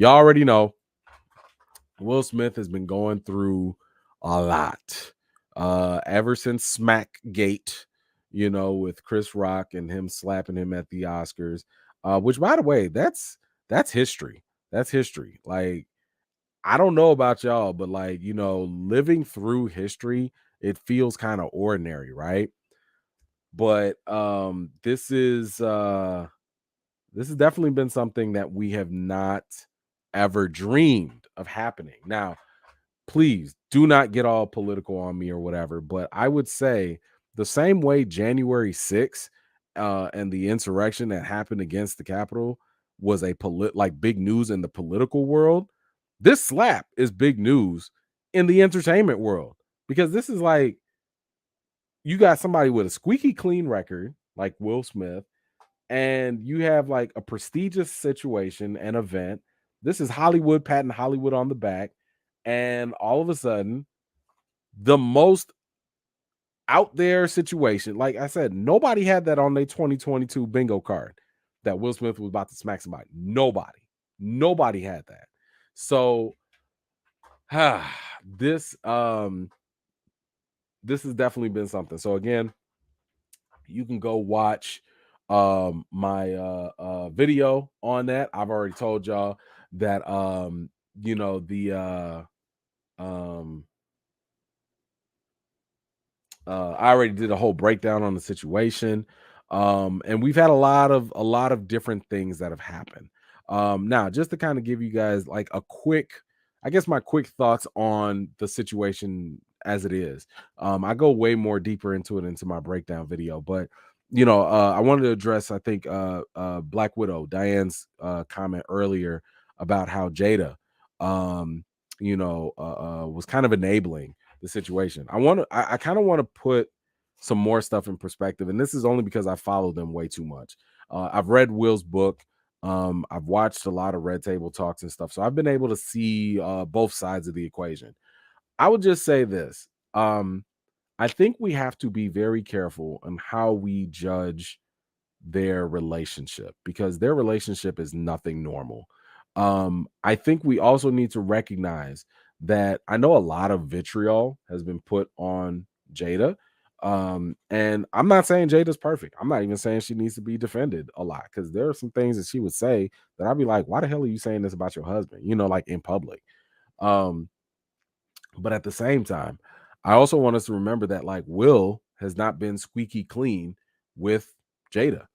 y'all already know Will Smith has been going through a lot ever since Smackgate, with Chris Rock and him slapping him at the Oscars. Which, by the way, that's history. That's history. Like, I don't know about y'all, but like, living through history, it feels kind of ordinary, right? But this has definitely been something that we have not ever dreamed of happening. Now, please do not get all political on me or whatever, but I would say the same way January 6th and the insurrection that happened against the Capitol was like big news in the political world. This slap is big news in the entertainment world, because this is like, you got somebody with a squeaky clean record like Will Smith, and you have like a prestigious situation and event. This is Hollywood patting Hollywood on the back, and all of a sudden, the most out there situation, like I said, nobody had that on their 2022 bingo card that Will Smith was about to smack somebody. Nobody had that. So this this has definitely been something. So again, you can go watch my video on that. I've already told y'all that I already did a whole breakdown on the situation. And we've had a lot of different things that have happened. Now, just to kind of give you guys like my quick thoughts on the situation as it is. I go way more deeper into my breakdown video, but I wanted to address, I think, Black Widow, Diane's comment earlier about how Jada, was kind of enabling the situation. I kind of want to put some more stuff in perspective, and this is only because I follow them way too much. I've read Will's book. I've watched a lot of Red Table Talks and stuff, so I've been able to see both sides of the equation. I would just say this. I think we have to be very careful on how we judge their relationship, because their relationship is nothing normal. I think we also need to recognize that I know a lot of vitriol has been put on Jada. And I'm not saying Jada's perfect. I'm not even saying she needs to be defended a lot, because there are some things that she would say that I'd be like, why the hell are you saying this about your husband? Like in public. Um, but at the same time, I also want us to remember that like Will has not been squeaky clean with Jada.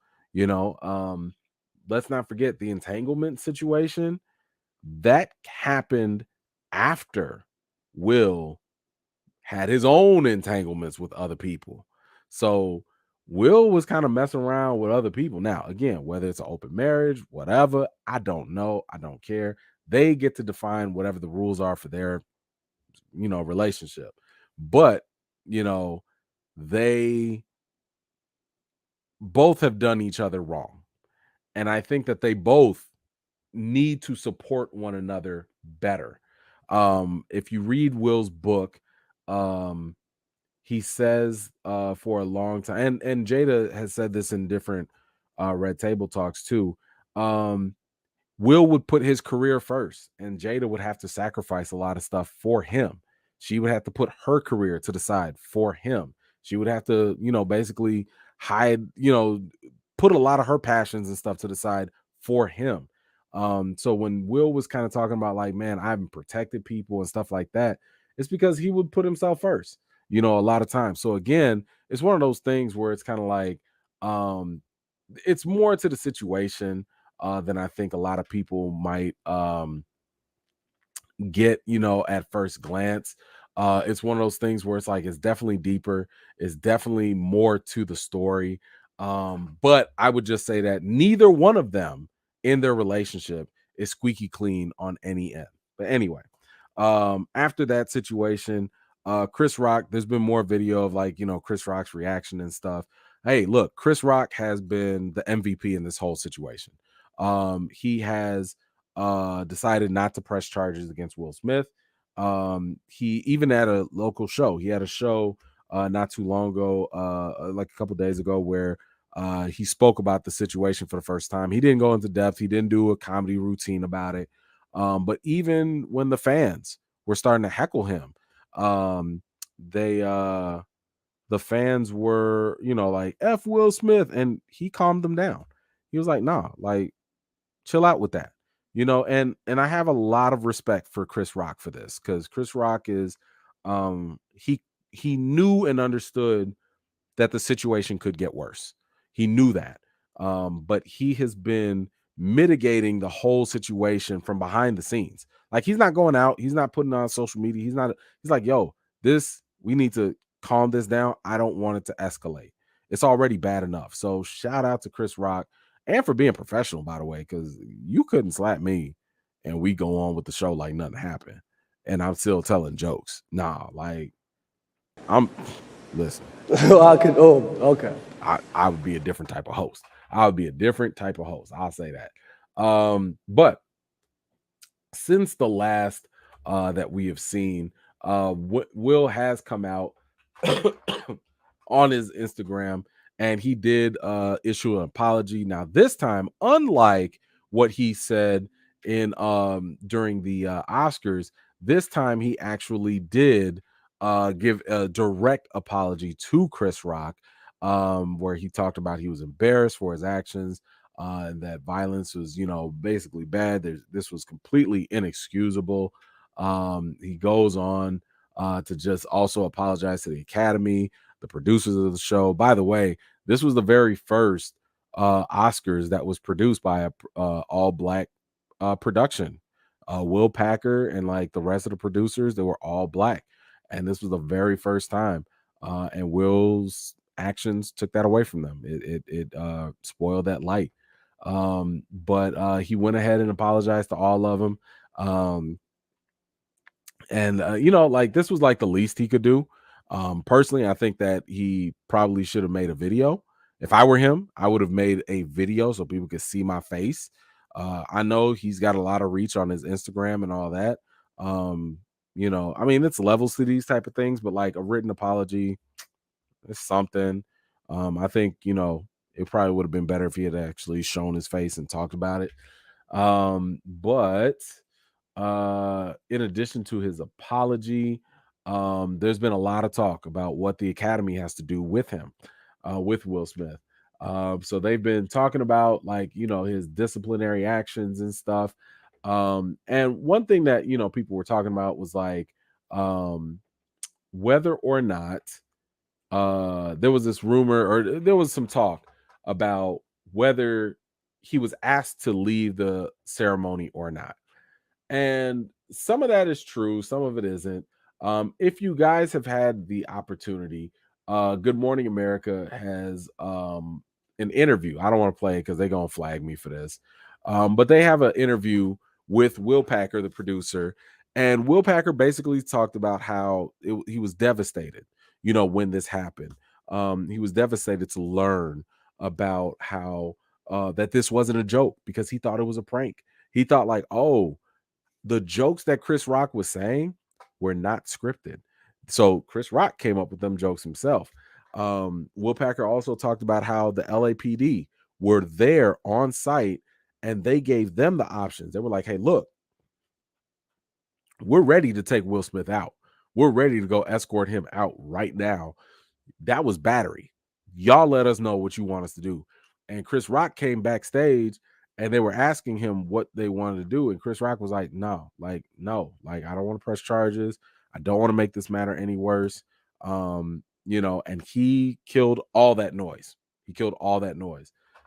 Let's not forget the entanglement situation that happened after Will had his own entanglements with other people. So Will was kind of messing around with other people. Now, again, whether it's an open marriage, whatever, I don't know. I don't care. They get to define whatever the rules are for their relationship. But they both have done each other wrong, and I think that they both need to support one another better. If you read Will's book, he says for a long time, and Jada has said this in different Red Table Talks too. Will would put his career first, and Jada would have to sacrifice a lot of stuff for him. She would have to put her career to the side for him. She would have to, basically hide, put a lot of her passions and stuff to the side for him. So when Will was kind of talking about like, man, I haven't protected people and stuff like that, it's because he would put himself first, a lot of times. So again, it's one of those things where it's kind of like, it's more to the situation than I think a lot of people might get, at first glance. It's one of those things where it's like, it's definitely deeper. It's definitely more to the story. But I would just say that neither one of them in their relationship is squeaky clean on any end. But anyway, after that situation, Chris Rock, there's been more video of like, Chris Rock's reaction and stuff. Hey, look, Chris Rock has been the MVP in this whole situation. He has decided not to press charges against Will Smith. He even had a local show. He had a show not too long ago, like a couple days ago, where he spoke about the situation for the first time. He didn't go into depth. He didn't do a comedy routine about it. But even when the fans were starting to heckle him, um, they the fans were, like, F Will Smith, and he calmed them down. He was like, nah, like, chill out with that. And I have a lot of respect for Chris Rock for this, because Chris Rock is he knew and understood that the situation could get worse. He knew that. But he has been mitigating the whole situation from behind the scenes. Like, he's not going out, he's not putting on social media. He's like, yo, we need to calm this down. I don't want it to escalate. It's already bad enough. So shout out to Chris Rock, and for being professional, by the way, because you couldn't slap me and we go on with the show like nothing happened. And I'm still telling jokes. Nah, like, I'm listen. Okay. I would be a different type of host. I would be a different type of host. I'll say that. But since the last that we have seen, Will has come out on his Instagram, and he did issue an apology. Now, this time, unlike what he said in during the Oscars, this time he actually did give a direct apology to Chris Rock, where he talked about he was embarrassed for his actions, and that violence was, basically bad. This was completely inexcusable. He goes on to just also apologize to the Academy, the producers of the show. By the way, this was the very first Oscars that was produced by a all black production. Will Packer and like the rest of the producers, they were all black, and this was the very first time. And Will's actions took that away from them. It spoiled that light. But he went ahead and apologized to all of them. And like, this was like the least he could do. Personally, I think that he probably should have made a video. If I were him, I would have made a video so people could see my face. I know he's got a lot of reach on his Instagram and all that. I mean, it's levels to these type of things, but like a written apology is something. I think, it probably would have been better if he had actually shown his face and talked about it. But in addition to his apology, there's been a lot of talk about what the Academy has to do with him, with Will Smith. So they've been talking about, like, his disciplinary actions and stuff. And one thing that, people were talking about was like, whether or not there was this rumor, or there was some talk about whether he was asked to leave the ceremony or not. And some of that is true, some of it isn't. If you guys have had the opportunity, Good Morning America has an interview. I don't want to play it because they're gonna flag me for this. But they have an interview with Will Packer, the producer, and Will Packer basically talked about how he was devastated, when this happened. He was devastated to learn about how that this wasn't a joke, because he thought it was a prank. He thought like, oh, the jokes that Chris Rock was saying were not scripted. So Chris Rock came up with them jokes himself. Will Packer also talked about how the LAPD were there on site, and they gave them the options. They were like, hey, look, we're ready to take Will Smith out. We're ready to go escort him out right now. That was battery. Y'all let us know what you want us to do. And Chris Rock came backstage, and they were asking him what they wanted to do. And Chris Rock was like, no, I don't want to press charges. I don't want to make this matter any worse. And he killed all that noise.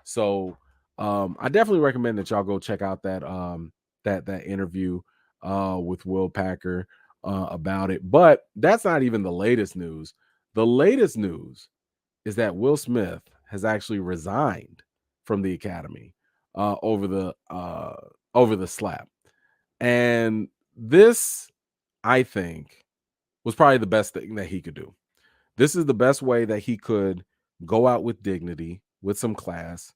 So I definitely recommend that y'all go check out that interview with Will Packer about it. But that's not even the latest news. The latest news is that Will Smith has actually resigned from the Academy over the slap. And this, I think, was probably the best thing that he could do. This is the best way that he could go out with dignity, with some class.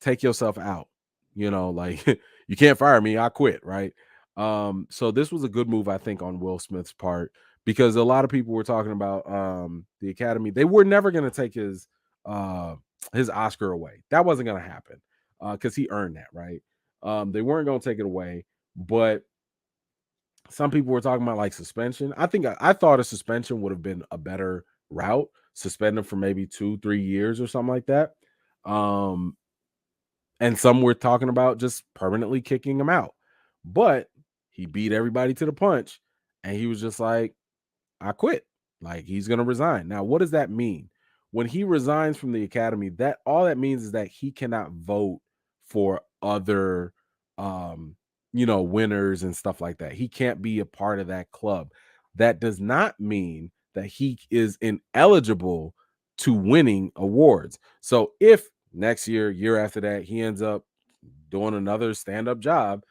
Take yourself out. Like, you can't fire me, I quit, right? So this was a good move, I think, on Will Smith's part, because a lot of people were talking about the Academy. They were never going to take his Oscar away. That wasn't going to happen because he earned that, right? They weren't going to take it away, but some people were talking about like suspension. I thought a suspension would have been a better route. Suspend him for maybe 2-3 years or something like that. Um, and some were talking about just permanently kicking him out. But he beat everybody to the punch, and he was just like, I quit. Like he's going to resign. Now, what does that mean? When he resigns from the academy, that all that means is that he cannot vote for other winners and stuff like that. He can't be a part of that club. That does not mean that he is ineligible to winning awards. So if next year after that, he ends up doing another stand-up job,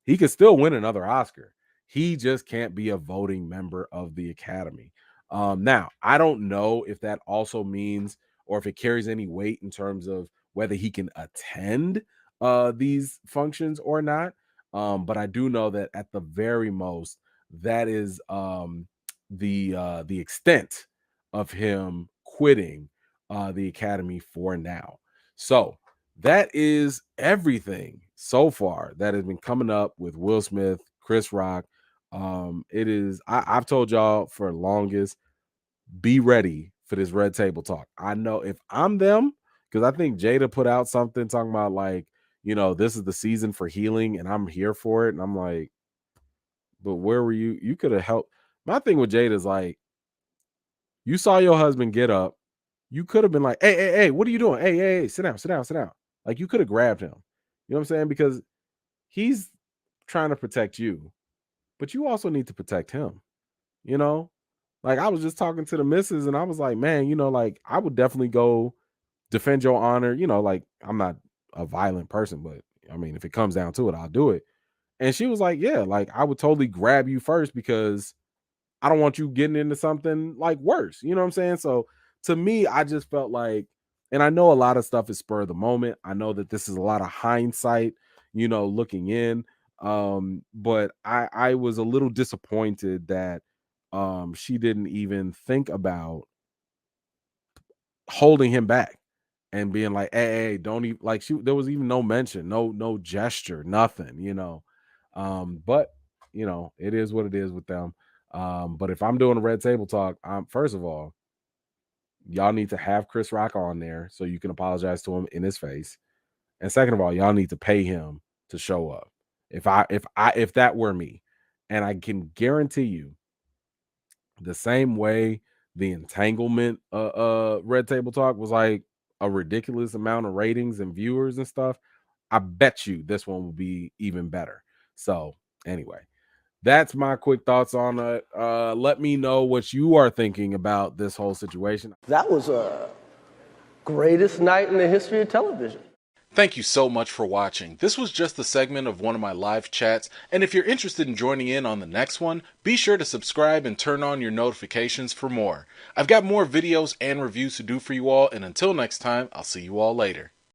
he could still win another Oscar. He just can't be a voting member of the Academy. Now, I don't know if that also means or if it carries any weight in terms of whether he can attend these functions or not. But I do know that at the very most, that is the extent of him quitting the Academy for now. So that is everything so far that has been coming up with Will Smith, Chris Rock. It is I've told y'all for the longest, be ready for this red table talk. I know if I'm them, because I think Jada put out something talking about like, this is the season for healing and I'm here for it. And I'm like, but where were you? You could have helped. My thing with Jada is like, you saw your husband get up. You could have been like, hey, what are you doing? Hey, sit down, sit down, sit down. Like you could have grabbed him. You know what I'm saying? Because he's trying to protect you, but you also need to protect him. You know, like I was just talking to the missus and I was like, man, like I would definitely go defend your honor. Like I'm not a violent person, but I mean, if it comes down to it, I'll do it. And she was like, yeah, like I would totally grab you first because I don't want you getting into something like worse. You know what I'm saying? So to me, I just felt like, and I know a lot of stuff is spur of the moment. I know that this is a lot of hindsight, looking in. But I was a little disappointed that she didn't even think about holding him back and being like, hey, don't even like there was even no mention, no gesture, nothing. But it is what it is with them. But if I'm doing a red table talk, first of all, y'all need to have Chris Rock on there so you can apologize to him in his face. And second of all, y'all need to pay him to show up. If that were me, and I can guarantee you, the same way the entanglement red table talk was like a ridiculous amount of ratings and viewers and stuff, I bet you this one will be even better. So anyway, that's my quick thoughts on it. Let me know what you are thinking about this whole situation. That was a greatest night in the history of television. Thank you so much for watching. This was just a segment of one of my live chats, and if you're interested in joining in on the next one, be sure to subscribe and turn on your notifications for more. I've got more videos and reviews to do for you all, and until next time, I'll see you all later.